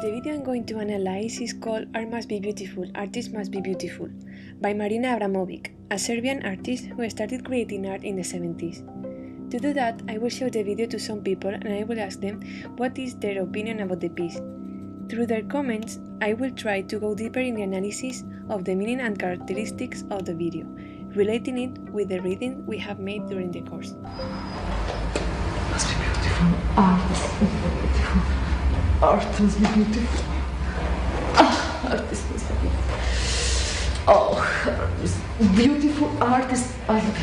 The video I'm going to analyze is called Art Must Be Beautiful, Artists Must Be Beautiful by Marina Abramovic, a Serbian artist who started creating art in the 70s. To do that, I will show the video to some people and I will ask them what is their opinion about the piece. Through their comments, I will try to go deeper in the analysis of the meaning and characteristics of the video, relating it with the reading we have made during the course. Must be beautiful. Art must be beautiful. Art must be beautiful. Artist must be beautiful. Oh, beautiful artist must be.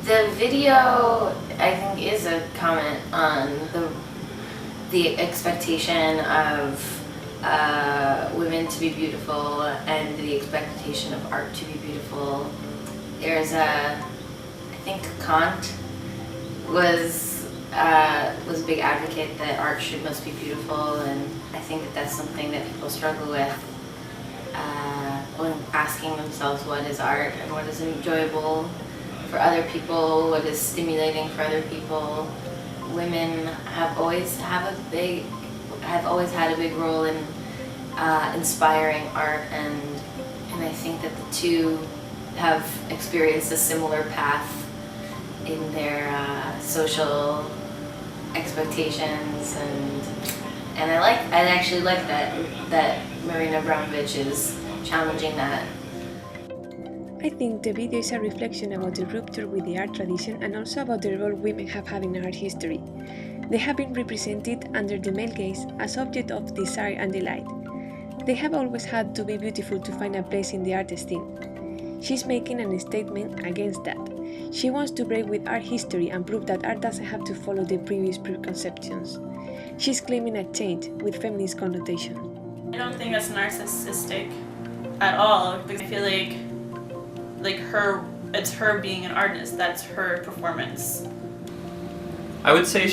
The video, I think, is a comment on the expectation of women to be beautiful and the expectation of art to be beautiful. I think Kant was a big advocate that art must be beautiful, and I think that that's something that people struggle with when asking themselves what is art and what is enjoyable for other people, what is stimulating for other people. Women have always had a big role in inspiring art, and I think that the two have experienced a similar path in their social expectations, and I actually like that Marina Abramovic is challenging that. I think the video is a reflection about the rupture with the art tradition and also about the role women have had in art history. They have been represented under the male gaze as object of desire and delight. They have always had to be beautiful to find a place in the art scene. She's making a statement against that. She wants to break with art history and prove that art doesn't have to follow the previous preconceptions. She's claiming a change with feminist connotation. I don't think that's narcissistic at all, because I feel like it's her being an artist, that's her performance. I would say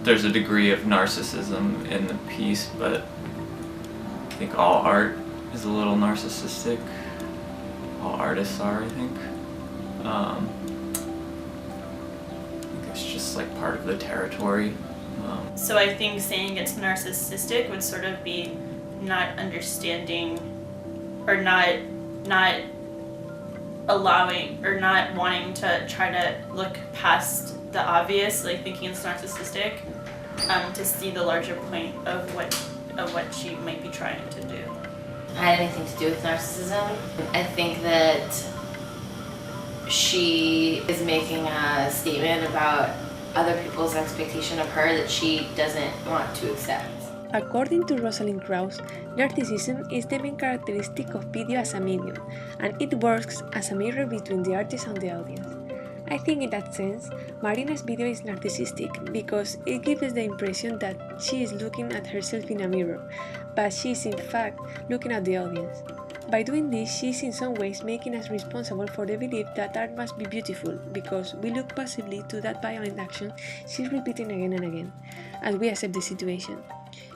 there's a degree of narcissism in the piece, but I think all art is a little narcissistic. All artists are, I think. I think it's just like part of the territory. So I think saying it's narcissistic would sort of be not understanding or not allowing or not wanting to try to look past the obvious, like thinking it's narcissistic, to see the larger point of what she might be trying to do. Had anything to do with narcissism. I think that she is making a statement about other people's expectation of her that she doesn't want to accept. According to Rosalind Krauss, narcissism is the main characteristic of video as a medium, and it works as a mirror between the artist and the audience. I think in that sense, Marina's video is narcissistic because it gives us the impression that she is looking at herself in a mirror, but she is in fact looking at the audience. By doing this, she is in some ways making us responsible for the belief that art must be beautiful because we look passively to that violent action she's repeating again and again, as we accept the situation.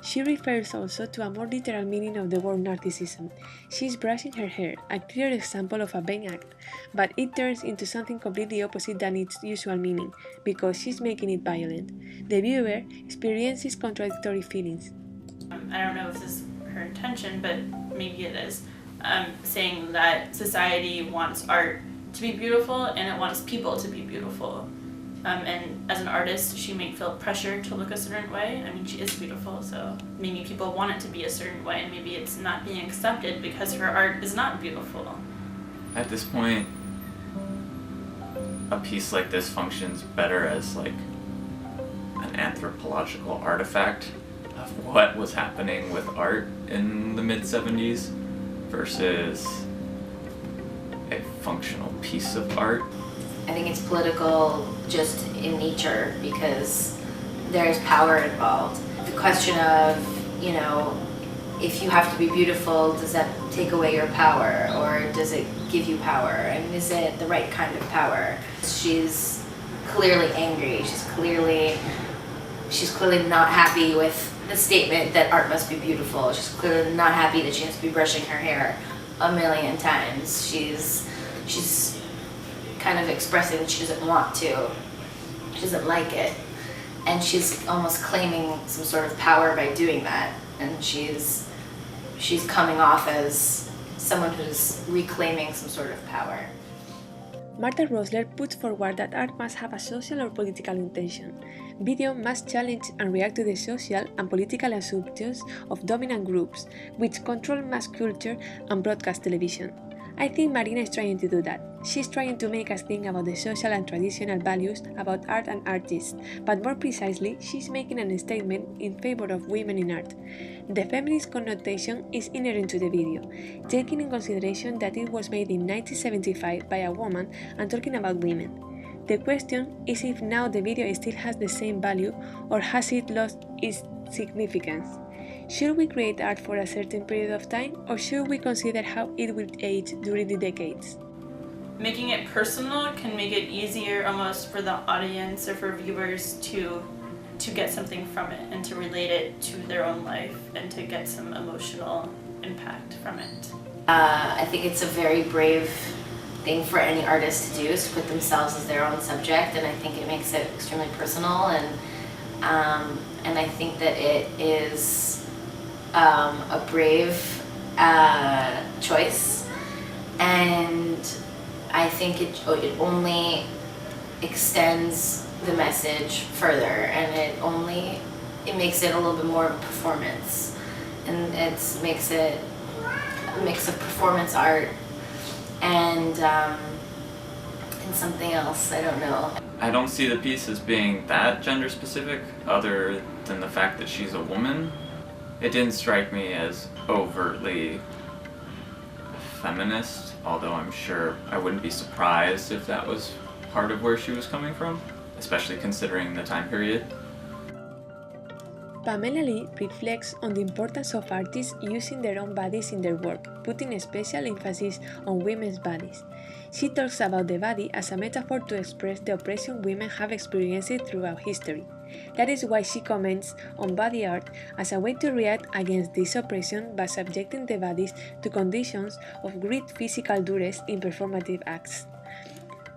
She refers also to a more literal meaning of the word narcissism. She is brushing her hair, a clear example of a vain act, but it turns into something completely opposite than its usual meaning, because she's making it violent. The viewer experiences contradictory feelings. I don't know if this is her intention, but maybe it is. Saying that society wants art to be beautiful and it wants people to be beautiful. And as an artist, she may feel pressure to look a certain way. I mean, she is beautiful, so maybe people want it to be a certain way, and maybe it's not being accepted because her art is not beautiful. At this point, a piece like this functions better as like an anthropological artifact of what was happening with art in the mid-70s versus a functional piece of art. I think it's political just in nature because there's power involved. The question of, if you have to be beautiful, does that take away your power or does it give you power? I mean, is it the right kind of power? She's clearly angry. She's clearly not happy with the statement that art must be beautiful. She's clearly not happy that she has to be brushing her hair a million times. She's kind of expressing that she doesn't want to. She doesn't like it. And she's almost claiming some sort of power by doing that. And she's coming off as someone who's reclaiming some sort of power. Martha Rosler puts forward that art must have a social or political intention. Video must challenge and react to the social and political assumptions of dominant groups, which control mass culture and broadcast television. I think Marina is trying to do that. She's trying to make us think about the social and traditional values about art and artists, but more precisely, she's making a statement in favor of women in art. The feminist connotation is inherent to the video, taking in consideration that it was made in 1975 by a woman and talking about women. The question is if now the video still has the same value or has it lost its significance. Should we create art for a certain period of time, or should we consider how it will age during the decades? Making it personal can make it easier almost for the audience or for viewers to get something from it and to relate it to their own life and to get some emotional impact from it. I think it's a very brave thing for any artist to do, is to put themselves as their own subject, and I think it makes it extremely personal, and I think that it is a brave choice, and I think it only extends the message further, and it makes it a little bit more of a performance, and it makes it a mix of performance art and something else. I don't know. I don't see the piece as being that gender specific, other than the fact that she's a woman. It didn't strike me as overtly feminist, although I'm sure I wouldn't be surprised if that was part of where she was coming from, especially considering the time period. Pamela Lee reflects on the importance of artists using their own bodies in their work, putting a special emphasis on women's bodies. She talks about the body as a metaphor to express the oppression women have experienced throughout history. That is why she comments on body art as a way to react against this oppression by subjecting the bodies to conditions of great physical duress in performative acts.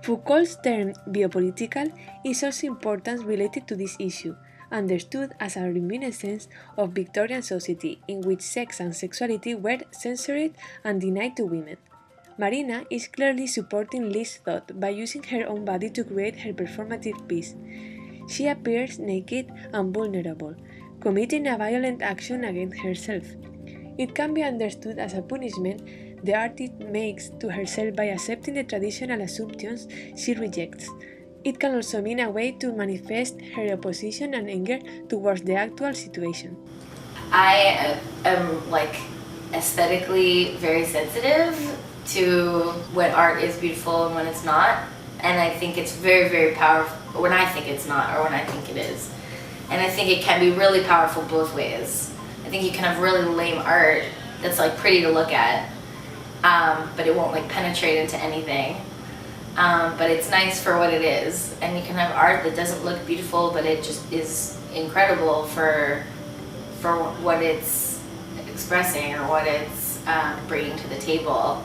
Foucault's term biopolitical is also important related to this issue, understood as a reminiscence of Victorian society in which sex and sexuality were censored and denied to women. Marina is clearly supporting Lee's thought by using her own body to create her performative piece. She appears naked and vulnerable, committing a violent action against herself. It can be understood as a punishment the artist makes to herself by accepting the traditional assumptions she rejects. It can also mean a way to manifest her opposition and anger towards the actual situation. I am aesthetically very sensitive to when art is beautiful and when it's not, and I think it's very, very powerful when I think it's not or when I think it is. And I think it can be really powerful both ways. I think you can have really lame art that's pretty to look at, but it won't penetrate into anything. But it's nice for what it is. And you can have art that doesn't look beautiful, but it just is incredible for what it's expressing or what it's bringing to the table.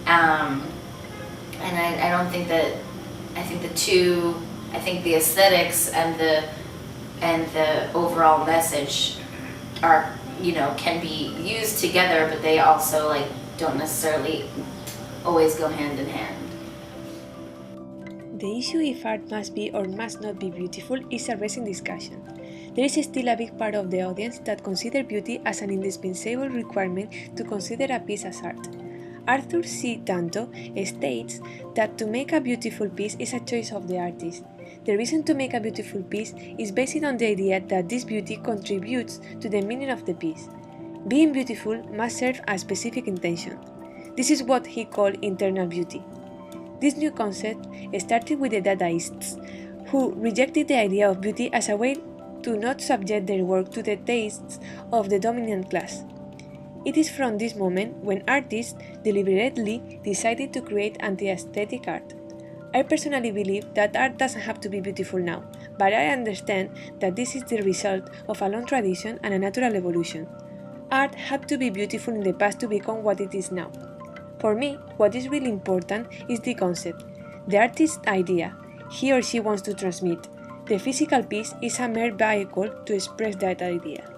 And I don't think that, I think the aesthetics and the overall message are, can be used together, but they also don't necessarily always go hand in hand. The issue if art must be or must not be beautiful is a recent discussion. There is still a big part of the audience that consider beauty as an indispensable requirement to consider a piece as art. Arthur C. Tanto states that to make a beautiful piece is a choice of the artist. The reason to make a beautiful piece is based on the idea that this beauty contributes to the meaning of the piece. Being beautiful must serve a specific intention. This is what he called internal beauty. This new concept started with the Dadaists, who rejected the idea of beauty as a way to not subject their work to the tastes of the dominant class. It is from this moment when artists deliberately decided to create anti-aesthetic art. I personally believe that art doesn't have to be beautiful now, but I understand that this is the result of a long tradition and a natural evolution. Art had to be beautiful in the past to become what it is now. For me, what is really important is the concept, the artist's idea, he or she wants to transmit. The physical piece is a mere vehicle to express that idea.